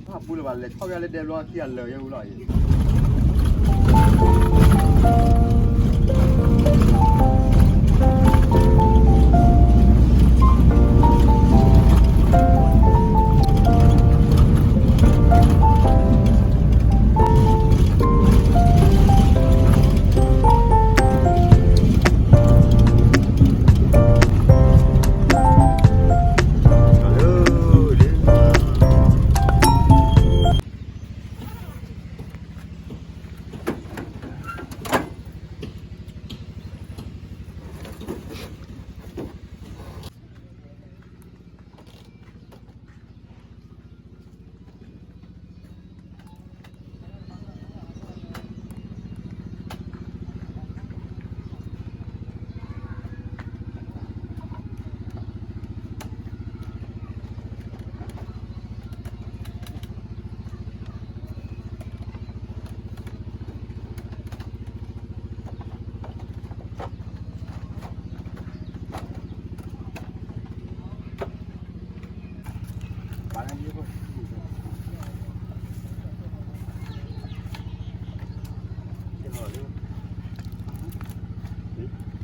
ภาพพูดเลยว่าเลยเข้ากันเลยเดี๋ยวรอเที่ยงเลยยังรู้หน่อย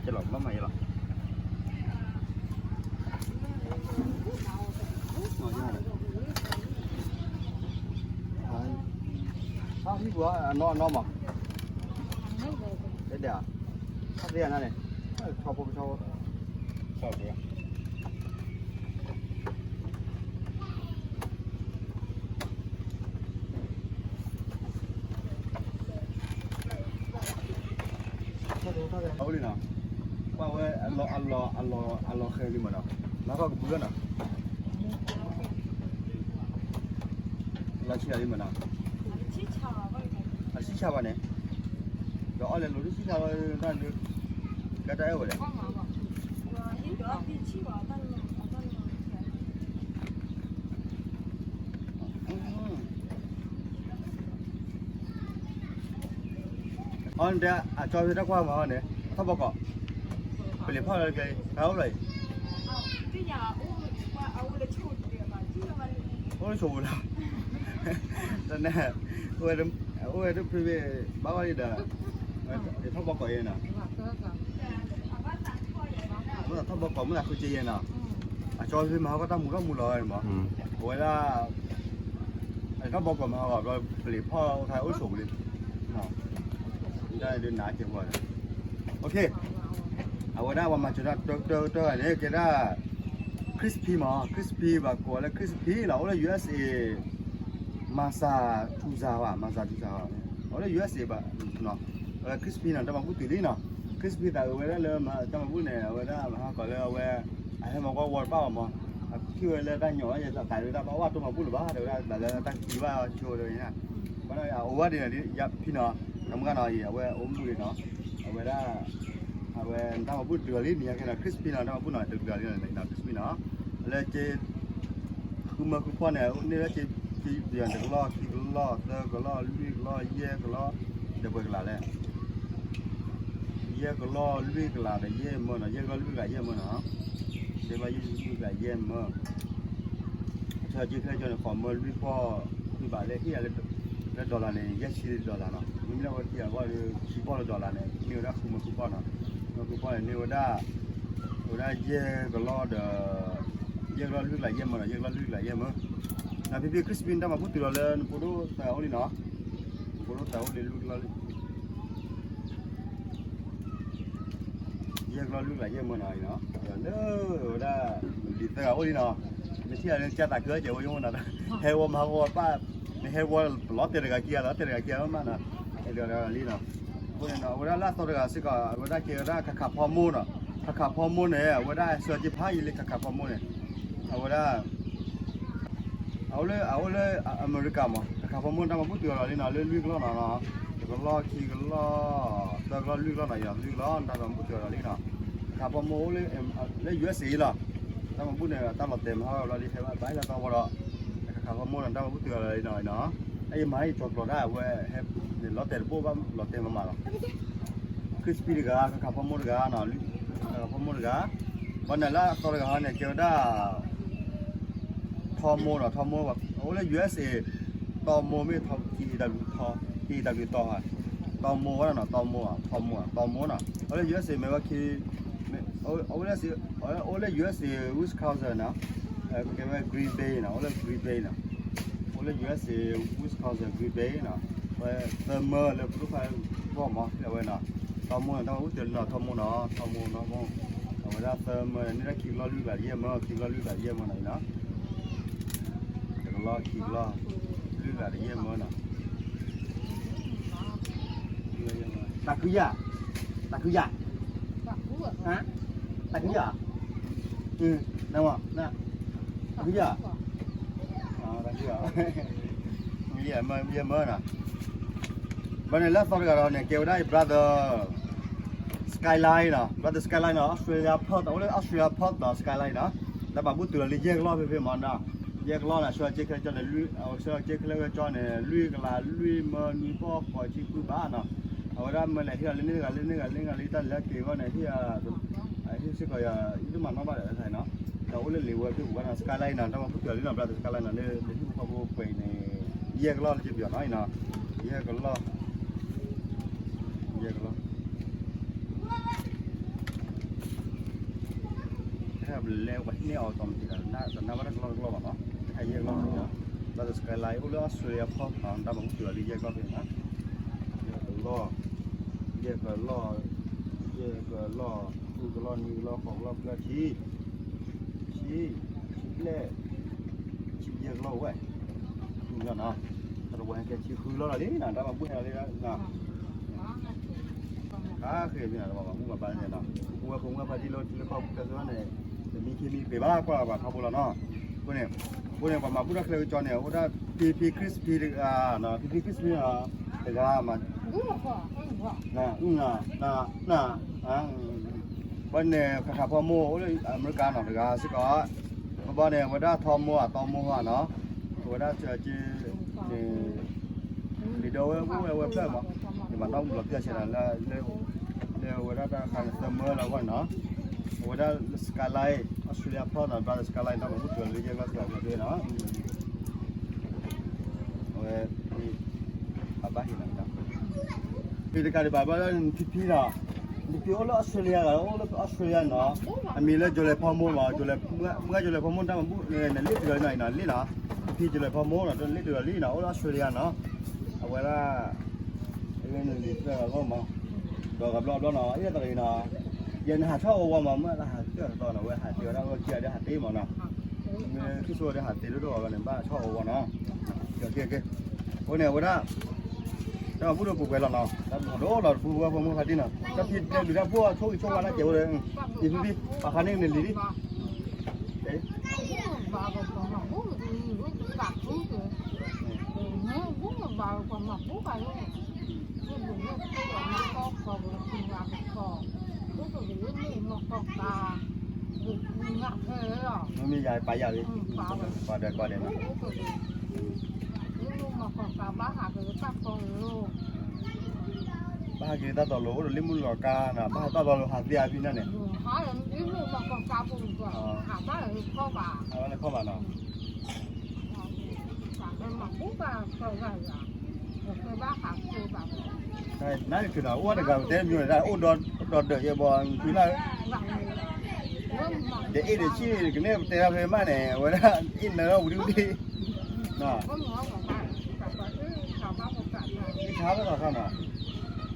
จะหลอกมาใหม่หรอพี่บัวนอนมั้งเดี๋ยวเขาเรียนอะไรชอบผมชอบเลยเอาเลยนะว่าเว้ยอัลลอฮ์เคยดีมั้งนะแล้วก็บุญนะเราเชื่อดีมั้งนะชิชาบ้านเนี่ยเดี๋ยวเอาเลยรู้ชิชาบ้านนั่นดูกระจายเอาเลยอันเดียจอยจะได้ความว่าเนี่ยถ้าบอกก็ไปเรียนพ่อเลยไงเอาเลยโอ้ยชูนะแต่เนี่ยโอ้ยทุกพี่บ้าว่าดีเด้อถ้าบอกก็เองนะเมื่อถ้าบอกก็เมื่อคือเจียนะจอยพี่มาก็ตั้งมูลอยมั้งเวลาถ้าบอกก็มาก็ไปเรียนพ่อไทยโอ้ยชูเลยได้เดินหนาเจ็บกว่าโอเคเอาไว้ได้ว่ามาจะได้ตัวเนี่ยก็ได้คริสปี้มาคริสปี้แบบกว่าแล้วคริสปี้เราเลย USA มาซาทูซาวะเราเลย USA แบบเนาะแล้วคริสปี้นั่นจะมาพูดถึงนี่เนาะคริสปี้แต่เอาไว้ได้เลยมาจะมาพูดเนี่ยเอาไว้ได้มาก่อนเลยเอาไว้ให้มันก็วอลเป้ามาคิดว่าเลยได้หน่อยจะแต่เลยได้เพราะว่าตัวมาพูดหรือว่าเดี๋ยวได้แต่เลยตั้งคิดว่าโชว์เลยนะเพราะเอาไว้เดี๋ยวนี้ยับพี่เนาะทำกันหน่อยเอาไว้อมดูเลยเนาะเอาไว้ได้เอาไว้ถ้ามาพูดเดือดลิ้นเนี่ยแค่นั้นคริสปี้นะถ้ามาพูดหน่อยเดือดลิ้นอะไรนะคริสปี้เนาะแล้วเจคือมาคือพ่อเนี่ยนี่แล้วเจเดือนจะล้อขี้ก็ล้อเตอก็ล้อลุยก็ล้อเย่ก็ล้อเดี๋ยวไปกันละเลยเย่ก็ล้อลุยก็ละแต่เย่มั้งนะเย่ก็ลุยกับเย่มั้งเนาะเดี๋ยวไปลุยกับเย่มั้งถ้าจีเคยจนขอมาลุยพ่อลุยบ่าเลยที่อะไรแล้วดอลลาร์เนี่ย$10เนาะมีแล้วว่าที่ว่า$10เนี่ยมีแล้วคือมาคือพ่อเนาะคือพ่อเนี่ยว่าได้เย่ก็ล้อเดเย่ก็ลุยกับเย่มั้งนะเย่ก็ลุยกับเย่มั้งนะพี่คริสปินถ้ามาพูดถึงเราเลยพูดดูแต่เอาดิเนาะพูดดูแต่เอาดิลุยเราเย่ก็ลุยกับเย่มั้งนะเนาะเด้อได้ดิแต่เอาดิเนาะไม่ใช่อะไรจะตักเกลือเจ้าอยู่นะเฮวมาหัวป้าเฮวล้อเตะกะเกียร์มันนะเดี๋ยวลีเนาะพวกนี้เนาะวันละตัวกะสิกะวันละเกียร์ได้ขับฮอร์โมนเนาะขับฮอร์โมนเนี่ยวันละเสือจีพายเลยขับฮอร์โมนเนี่ยวันละเอาเลยอเมริกามาขับฮอร์โมนทำมาพูดถึงอะไรนะเรื่องลุยกันแล้วเนาะก็ล้อขี่กันล้อแต่ก็ลุยกันไหนอย่างลุยล้อทำมาพูดถึงอะไรนะขับฮอร์โมนเลยUSA ล่ะทำมาพูดเนี่ยตั้งเราเต็มเขาเราดีใช่ไหมไปแล้วก็วันละขับฮอร์โมนทำมาพูดถึงอะไรหน่อยเนาะไอ้ไม้จอดรถได้เว้ยให้เราเตะปุ๊บว่าเราเตะมาแล้วคริสปี้กาขับฮอร์โมนกาเนาะฮอร์โมนกาวันนั้นละตัวกาเนี่ยเกี่ยวได้ทอมโมนแบบโอ้เลย USA ตอโมไม่ทอTW ต่อฮะตอโมก็น่ะตอโมอ่ะตอโมน่ะเอาเลย USA ไม่ว่าคือเอาเลย USA Wisconsin นะก็ว่า Green Bay นะเอาเลย Green Bay นะเอาเลย USA Wisconsin Green Bay นะว่าเติมเลยรู้ไปว่ามั้งเดี๋ยวไว้นะตอโมน่ะต้องเตือนนะตอโมเนาะมั้งเอาเวลาเติมนี่ได้คิดล้อลุยแบบเยี่ยมมั้งคิดล้อลุยแบบเยี่ยมมั้งไหนนะเดี๋ยวล้อคิดล้อลุยแบบเยี่ยมมั้งนะTakuya. Hả? Takuya. Đâu ạ? Nè. Takuya. Takuya. Bây giờ mới nè. Bên này left forward rồi nè, kêu đây brother Skyline nè, brother Skyline nè, Australia Perth, Australia Perth nè, Skyline nè. Đã bảo bút từ là liệt lo về món nè. Liệt lo là cho chơi cho này lui, cho chơi cái cho này lui là lui mà đi bỏ khỏi chi cú bá nè. Ở đây mình lại lên cái tên là kiểu này thì sẽ gọi itu mana apa ya saya no. Kalau le liwa itu bukan Skyline nè, tapi aku jual ini berarti Skyline nè, le itu aku pay ni. Iya kalau je biar naik nè, iya kalau.ถ้าแล้ววันนี้เอาตอมที่น่าจะน่าว่าเราแบบว่าไอ้เยอะเราเนี่ยเราจะสกายไลน์อุลอสเตรเลียพอผ่านตามผมเจอเยอะก็เป็นนะเยอะก็ล่อกูก็ล่อนี่ล่อของล่อเพื่อชี้เล่ชี้เยอะล่อไว้ดูกันนะแต่เราแค่ชี้คือล่ออะไรนี่นะแต่บางผู้อะไรนะเคยมีอะไรบ้างผู้มาบ้านเนี่ยนะผู้ว่าพอดีเราที่เราเข้ากันส่วนเนี่ยมีเคมีเปบ้ากว่าเขาพูดแล้วเนาะพวกเนี่ยประมาณพูดได้เคยจอเนี่ยว่าพีคริสพีเนาะพีคริสพีแต่ก็มันน่ะวันเนี่ยข้าพโมอเมริกันเนาะแต่ก็สิก็บ้านเนี่ยว่าได้ทอมโมเนาะว่าได้เจอจีลีโดเว็บเพิ่มมั้งที่มันต้องหลบเตี้ยเช่นนั้นแล้วว่าได้การเสมอแล้วก็เนาะว่าได้สกายไลน์ออสเตรเลียพอร์ตนะสกายไลน์ต้องมาพูดถึงเรื่องก็สกายด้วยเนาะapa hilang dah. Bila kali bapa dan pipi lah, pipi orang Australia lah, orang Australia nah, ambil jual pamu mah, muka jual pamu dah mampu ni jual ni lah, pipi jual pamu lah, dan jual ni lah, orang Australia nah, awalnya ini ni apa mah, dah kabel nah, ini tadi nah, yang hati orang mah mana hati orang nah, orang hati orang kia dia hati mana, ni kisah dia hati tu orang ni bah, hati orang nah, okay. Ôi nè, ôi đó, cho bút được cục về lợn nào, đó là phụ qua phụ phải đi nào, cho thịt để ra phụ thôi cho nó kiểu đấy, đi đi, bà khán nên đi đi, đấy. Nó mi dài phải dài đi, qua đây nào. Ba kita tahu loh, limun loka, nah, ba tahu loh hati api nane. Awalnya kau mana? Nãy khi nào uống được cái tên như này, uống đọt được vậy bọn thứ này. Để ít để chi cái này tên là mà này, vậy đó ít nữa uống đi. Nè. Cháu nó không à?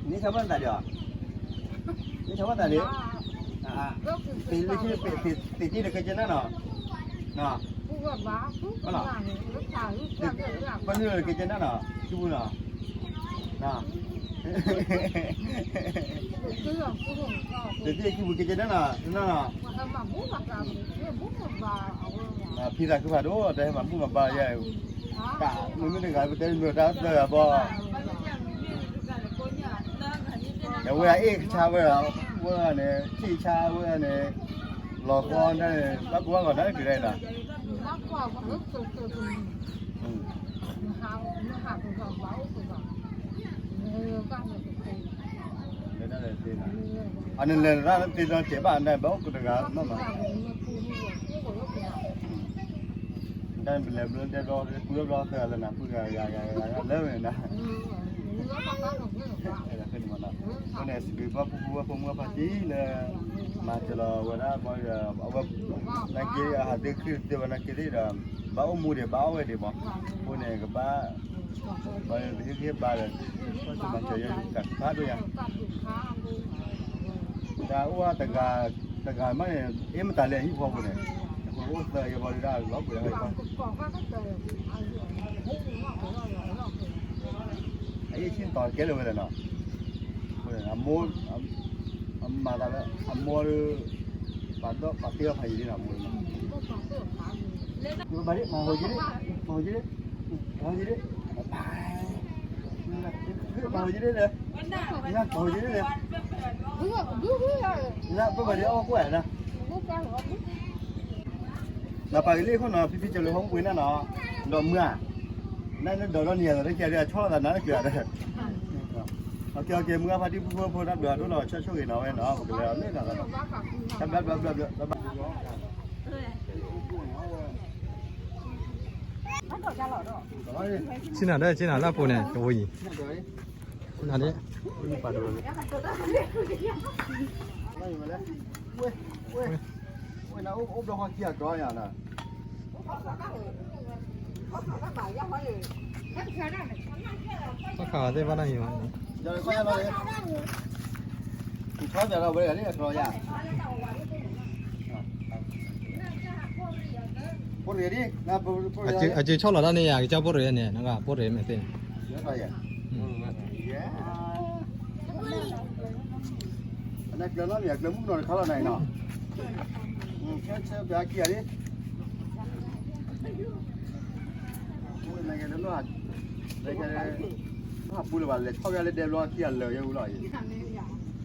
Ní cháu vẫn tại được. Ní cháu vẫn tại được. Thì chi được cái chân đó nè. Nè. Có nè. Bao nhiêu là cái chân đó nè? Chú nè. Nè. Để tí cái chân đó nè. Nó nè. Phi ra cứ phải đố để mà mua bà vậy. Cả mình mới gặp tên người ta là bò. Để vừa ấy cha vừa này chi cha vừa này lò con đây bác qua còn đấy cái đây là. Anh lên ra thì nó chế bạn này báo của đứa nó mà. Dan bila bila dia dah pura dah ke ala nak pura ya lewe na. Ada kan mana. Mana sebab pura pura pasti le macam wala boy apa lagi ada kerja mana kerja dah. Bau muda bau dia bah. Pun ke ba banyak dia badan. Macam yang kat tu ya. Dah wah tengah mana tak leh hip hop ni. Ủa giờ giờ ra lót rồi hay không? Ấy xin tỏi cái rồi nè. Rồi mà là mua bán đó bán tiêu hay gì nào mua. Nhưng mà đấy mà hồi dưới đấy. Mà hồi dưới đấy nè. Nha, hồi dưới đấy nè. Nha, bây giờ ô quẻ nè. Là phải lấy con nó phi chơi lấy không quên nó đỏ mưa nên đỏ nó nhiều rồi đấy kia đây cho là nó kia đây ok mưa phải đi phun đắp được nó cho người nào ấy nó cái này lấy là đắp xin nào là phụ này cái gì nào đấy nó ốp đâu hoa kia có nhà nè có khảo thế bao nhiêu giờ có nhà nó đấy có nhà đâu bây giờ đấy rồi nhà bố rể đi na bố à chứ cho là đó này à cái cháu bố rể này nó là bố rể mày tên này nó việc nó muốn nói khó là này nọ cái kia đi này cái nó là đây cái nó học bùi là bảo là sau cái đem lo kia lời yêu lời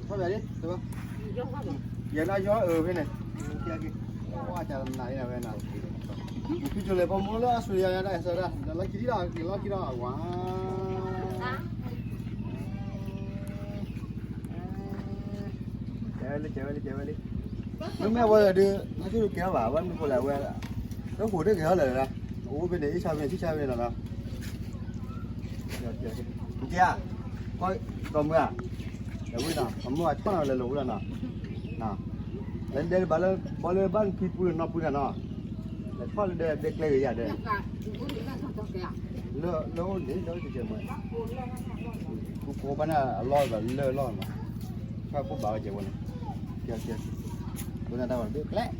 sau cái đi được không giờ nó gió bên này kia kia qua chả này là bên nào khi cho lấy phong múa suy ra đây sao ra nó cái đó quá chơi đi lúc nào bây giờ đưa nó cứ kéo vào vẫn còn lại quen nó phủ được kéo lại nè ủa bên đấy sao bên chiếc xe bên nào kia coi còn mưa để vui nào mưa cho nào là lũ là nào lên đây bảo lên ban khi pui nó pui là nó để thoát lên đây để lấy cái gì đây lỡ để chơi mày cô bán là loi và loi mà sao cô bảo chơi quên kia bữa nay tao còn biết lẽ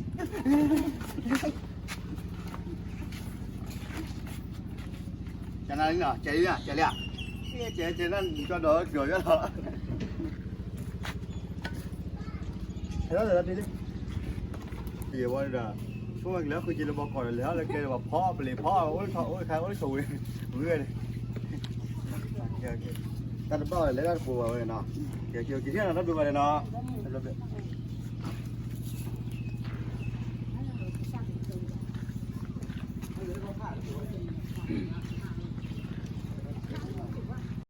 chạy nào đi nào chạy đi chạy nó cho đỡ rồi đó thế đó rồi đi thì bây giờ số anh lỡ khi chỉ là bao còn lỡ là kia là phó bể phó ôi khai ôi sùi người này ta đã bao lấy ra phù vào rồi nọ kiểu thế là nó được rồi nọ